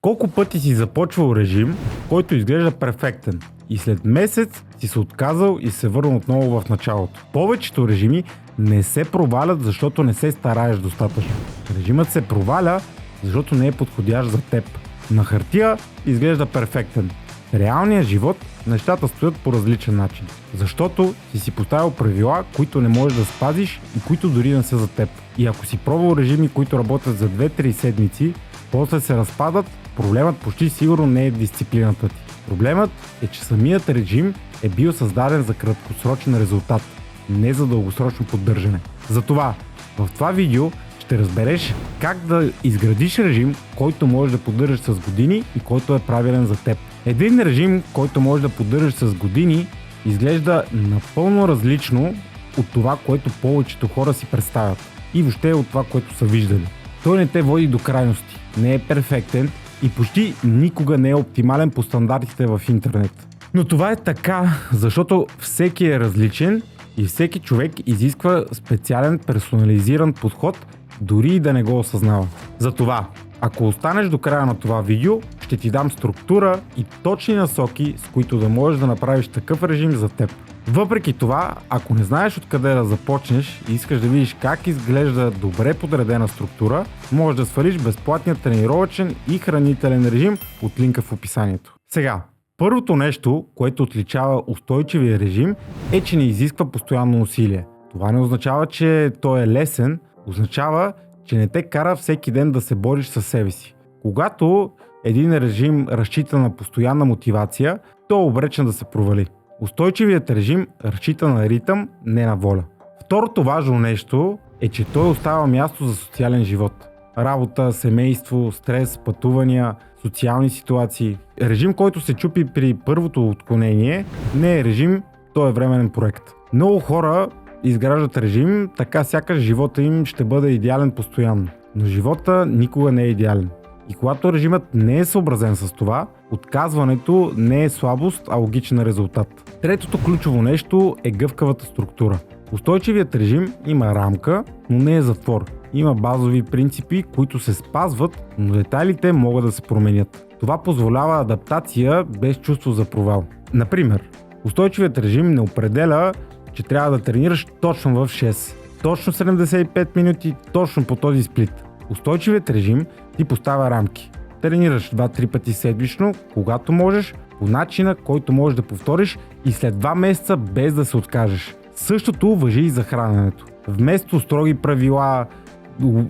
Колко пъти си започвал режим, който изглежда перфектен и след месец си се отказал и се върнал отново в началото? Повечето режими не се провалят, защото не се стараеш достатъчно. Режимът се проваля, защото не е подходящ за теб. На хартия изглежда перфектен. В реалния живот нещата стоят по различен начин. Защото си поставил правила, които не можеш да спазиш и които дори не са за теб. И ако си пробвал режими, които работят за 2-3 седмици, после се разпадат, проблемът почти сигурно не е дисциплината ти. Проблемът е, че самият режим е бил създаден за краткосрочен резултат, не за дългосрочно поддържане. Затова в това видео ще разбереш как да изградиш режим, който можеш да поддържаш с години и който е правилен за теб. Един режим, който можеш да поддържаш с години, изглежда напълно различно от това, което повечето хора си представят и въобще от това, което са виждали. Той не те води до крайности, не е перфектен и почти никога не е оптимален по стандартите в интернет. Но това е така, защото всеки е различен и всеки човек изисква специален персонализиран подход, дори и да не го осъзнава. Затова, ако останеш до края на това видео, ще ти дам структура и точни насоки, с които да можеш да направиш такъв режим за теб. Въпреки това, ако не знаеш откъде да започнеш и искаш да видиш как изглежда добре подредена структура, можеш да свалиш безплатният тренировъчен и хранителен режим от линка в описанието. Сега, първото нещо, което отличава устойчивия режим, е, че не изисква постоянно усилие. Това не означава, че той е лесен, означава, че не те кара всеки ден да се бориш със себе си. Когато един режим разчита на постоянна мотивация, то е обречен да се провали. Устойчивият режим разчита на ритъм, не на воля. Второто важно нещо е, че той остава място за социален живот. Работа, семейство, стрес, пътувания, социални ситуации. Режим, който се чупи при първото отклонение, не е режим, той е временен проект. Много хора изграждат режим, така сякаш живота им ще бъде идеален постоянно. Но живота никога не е идеален. И когато режимът не е съобразен с това, отказването не е слабост, а логичен резултат. Третото ключово нещо е гъвкавата структура. Устойчивият режим има рамка, но не е затвор. Има базови принципи, които се спазват, но детайлите могат да се променят. Това позволява адаптация без чувство за провал. Например, устойчивият режим не определя, че трябва да тренираш точно в 6, точно 75 минути, точно по този сплит. Устойчивият режим ти поставя рамки. Тренираш 2-3 пъти седмично, когато можеш, по начина, който можеш да повториш и след 2 месеца без да се откажеш. Същото важи и за храненето. Вместо строги правила,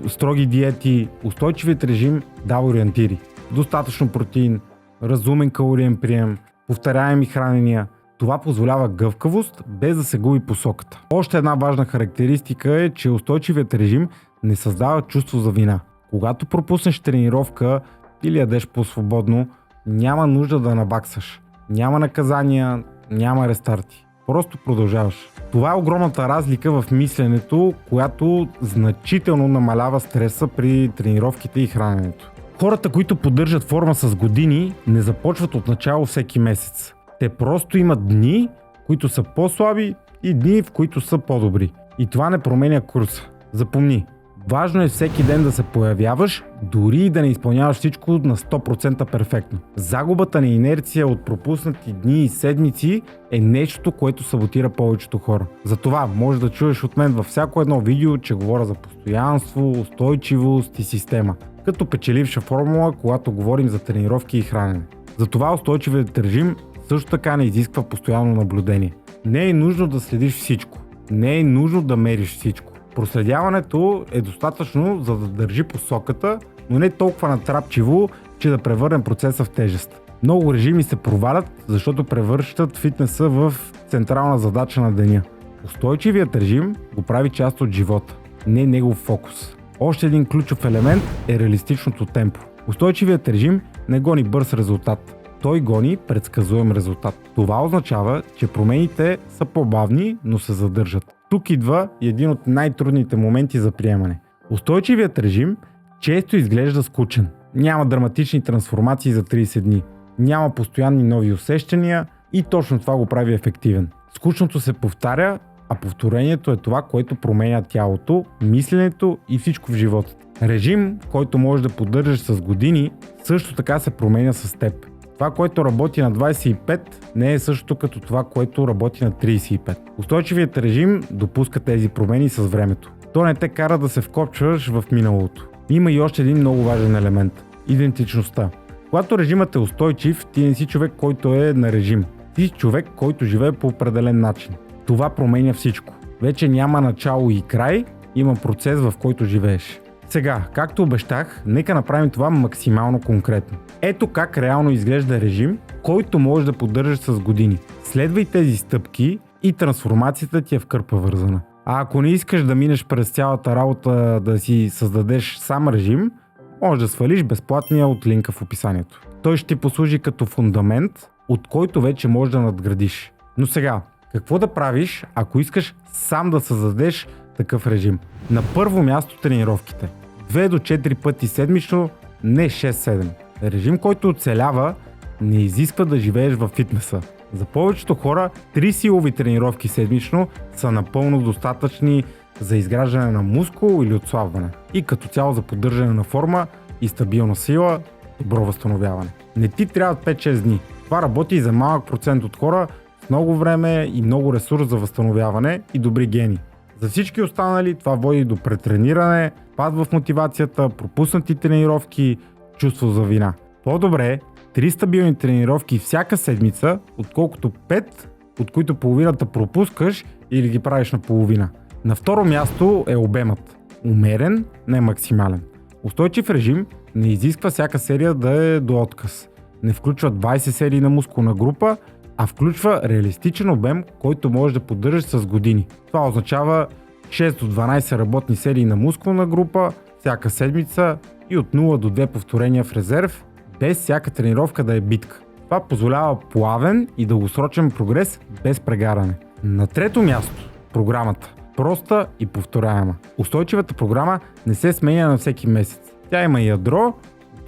строги диети, устойчивият режим дава ориентири. Достатъчно протеин, разумен калориен прием, повторяеми хранения. Това позволява гъвкавост, без да се губи посоката. Още една важна характеристика е, че устойчивият режим не създава чувство за вина. Когато пропуснеш тренировка или ядеш по-свободно, няма нужда да набаксаш. Няма наказания, няма рестарти. Просто продължаваш. Това е огромната разлика в мисленето, която значително намалява стреса при тренировките и храненето. Хората, които поддържат форма с години, не започват от начало всеки месец. Те просто имат дни, които са по-слаби и дни, в които са по-добри. И това не променя курса. Запомни, важно е всеки ден да се появяваш, дори и да не изпълняваш всичко на 100% перфектно. Загубата на инерция от пропуснати дни и седмици е нещо, което саботира повечето хора. Затова можеш да чуеш от мен във всяко едно видео, че говоря за постоянство, устойчивост и система, като печеливша формула, когато говорим за тренировки и хранене. Затова устойчивият режим също така не изисква постоянно наблюдение. Не е нужно да следиш всичко. Не е нужно да мериш всичко. Проследяването е достатъчно, за да държи посоката, но не толкова натрапчиво, че да превърне процеса в тежест. Много режими се провалят, защото превръщат фитнеса в централна задача на деня. Устойчивият режим го прави част от живота, не негов фокус. Още един ключов елемент е реалистичното темпо. Устойчивият режим не гони бърз резултат. Той гони предсказуем резултат. Това означава, че промените са по-бавни, но се задържат. Тук идва един от най-трудните моменти за приемане. Устойчивият режим често изглежда скучен. Няма драматични трансформации за 30 дни. Няма постоянни нови усещания и точно това го прави ефективен. Скучното се повтаря, а повторението е това, което променя тялото, мисленето и всичко в живота. Режим, който можеш да поддържаш с години, също така се променя с теб. Това, което работи на 25, не е същото като това, което работи на 35. Устойчивият режим допуска тези промени с времето. То не те кара да се вкопчваш в миналото. Има и още един много важен елемент – идентичността. Когато режимът е устойчив, ти не си човек, който е на режим. Ти си човек, който живее по определен начин. Това променя всичко. Вече няма начало и край, има процес, в който живееш. Сега, както обещах, нека направим това максимално конкретно. Ето как реално изглежда режим, който можеш да поддържаш с години. Следвай тези стъпки и трансформацията ти е в кърпа вързана. А ако не искаш да минеш през цялата работа да си създадеш сам режим, можеш да свалиш безплатния от линка в описанието. Той ще ти послужи като фундамент, от който вече можеш да надградиш. Но сега, какво да правиш, ако искаш сам да създадеш такъв режим? На първо място тренировките. 2 до 4 пъти седмично, не 6-7. Режим, който оцелява, не изисква да живееш във фитнеса. За повечето хора 3 силови тренировки седмично са напълно достатъчни за изграждане на мускул или отслабване. И като цяло за поддържане на форма и стабилна сила, добро възстановяване. Не ти трябват 5-6 дни. Това работи и за малък процент от хора с много време и много ресурс за възстановяване и добри гени. За всички останали това води до претрениране, пад в мотивацията, пропуснати тренировки, чувство за вина. По-добре 3 стабилни тренировки всяка седмица, отколкото 5, от които половината пропускаш или ги правиш на половина. На второ място е обемът. Умерен, не максимален. Устойчив режим не изисква всяка серия да е до отказ. Не включва 20 серии на мускулна група, а включва реалистичен обем, който можеш да поддържаш с години. Това означава 6 до 12 работни серии на мускулна група всяка седмица и от 0 до 2 повторения в резерв, без всяка тренировка да е битка. Това позволява плавен и дългосрочен прогрес без прегаране. На трето място – програмата. Проста и повторяема. Устойчивата програма не се сменя на всеки месец. Тя има ядро,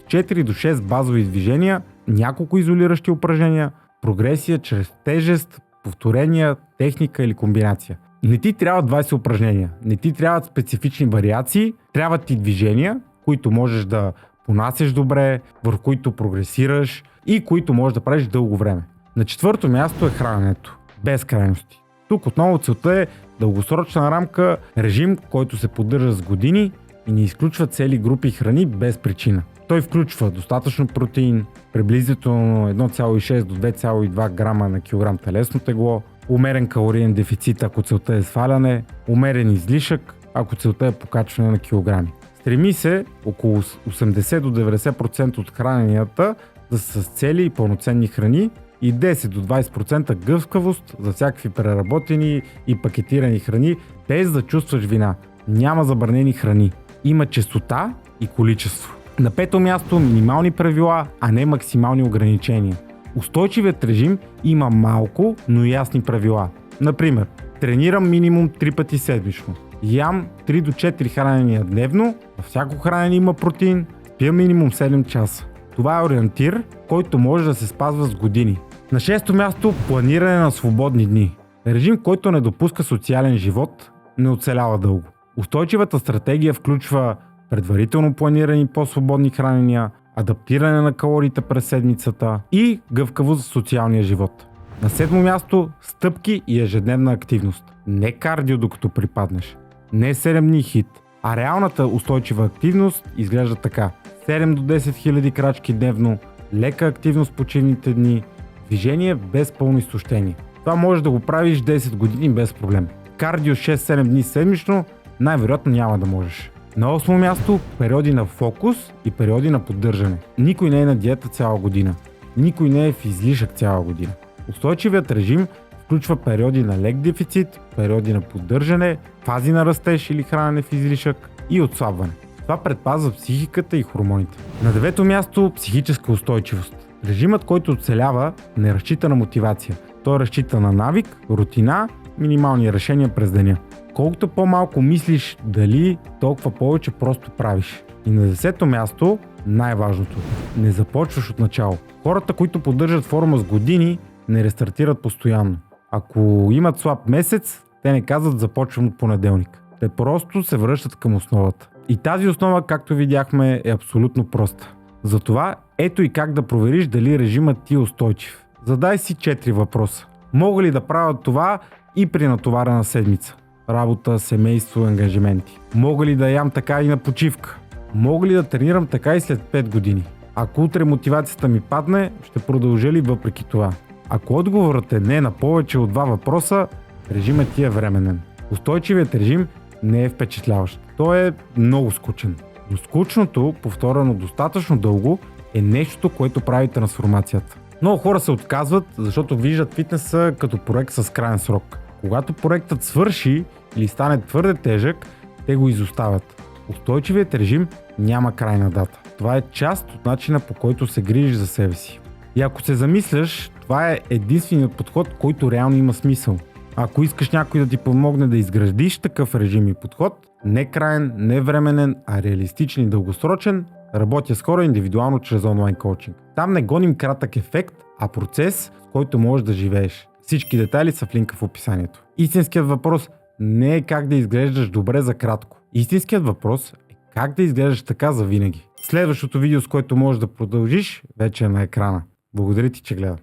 4 до 6 базови движения, няколко изолиращи упражнения, прогресия чрез тежест, повторения, техника или комбинация. Не ти трябват 20 упражнения, не ти трябват специфични вариации, трябват ти движения, които можеш да понасяш добре, върху които прогресираш и които можеш да правиш дълго време. На четвърто място е храненето, без крайности. Тук отново целта е дългосрочна рамка, режим, който се поддържа с години и не изключва цели групи храни без причина. Той включва достатъчно протеин, приблизително 1,6 до 2,2 грама на килограм телесно тегло, умерен калориен дефицит, ако целта е сваляне, умерен излишък, ако целта е покачване на килограми. Стреми се около 80 до 90% от храненията да са с цели и пълноценни храни и 10 до 20% гъвкавост за всякакви преработени и пакетирани храни, без да чувстваш вина. Няма забранени храни. Има честота и количество. На пето място минимални правила, а не максимални ограничения. Устойчивият режим има малко, но ясни правила. Например, тренирам минимум 3 пъти седмично. Ям 3 до 4 хранения дневно, във всяко хранене има протеин, спя минимум 7 часа. Това е ориентир, който може да се спазва с години. На шесто място планиране на свободни дни. Режим, който не допуска социален живот, не оцелява дълго. Устойчивата стратегия включва предварително планирани по-свободни хранения, адаптиране на калориите през седмицата и гъвкавост за социалния живот. На седмо място стъпки и ежедневна активност. Не кардио докато припаднеш, не 7 дни хит, а реалната устойчива активност изглежда така. 7 до 10 хиляди крачки дневно, лека активност почивните дни, движение без пълно изтощение. Това можеш да го правиш 10 години без проблем. Кардио 6-7 дни седмично най-вероятно няма да можеш. На осмо място периоди на фокус и периоди на поддържане. Никой не е на диета цяла година. Никой не е в излишък цяла година. Устойчивият режим включва периоди на лек дефицит, периоди на поддържане, фази на растеж или хранене в излишък и отслабване. Това предпазва психиката и хормоните. На девето място психическа устойчивост. Режимът, който оцелява, не разчита на мотивация. Той разчита на навик, рутина, минимални решения през деня. Колкото по-малко мислиш дали, толкова повече просто правиш. И на 10-то място, най-важното, не започваш от начало. Хората, които поддържат форма с години, не рестартират постоянно. Ако имат слаб месец, те не казват започвам от понеделник. Те просто се връщат към основата. И тази основа, както видяхме, е абсолютно проста. Затова ето и как да провериш дали режимът ти е устойчив. Задай си 4 въпроса. Мога ли да правя това и при натоварена седмица? Работа, семейство, ангажименти. Мога ли да ям така и на почивка? Мога ли да тренирам така и след 5 години? Ако утре мотивацията ми падне, ще продължа ли въпреки това? Ако отговорът е не на повече от 2 въпроса, режимът ти е временен. Устойчивият режим не е впечатляващ. Той е много скучен. Но скучното, повторено достатъчно дълго, е нещото, което прави трансформацията. Много хора се отказват, защото виждат фитнеса като проект с крайен срок. Когато проектът свърши или стане твърде тежък, те го изоставят. Устойчивият режим няма крайна дата. Това е част от начина, по който се грижиш за себе си. И ако се замисляш, това е единственият подход, който реално има смисъл. Ако искаш някой да ти помогне да изградиш такъв режим и подход, не краен, не временен, а реалистичен и дългосрочен, работя скоро индивидуално чрез онлайн коучинг. Там не гоним кратък ефект, а процес, с който можеш да живееш. Всички детайли са в линка в описанието. Истинският въпрос не е как да изглеждаш добре за кратко. Истинският въпрос е как да изглеждаш така за винаги. Следващото видео, с което можеш да продължиш, вече е на екрана. Благодаря ти, че гледа.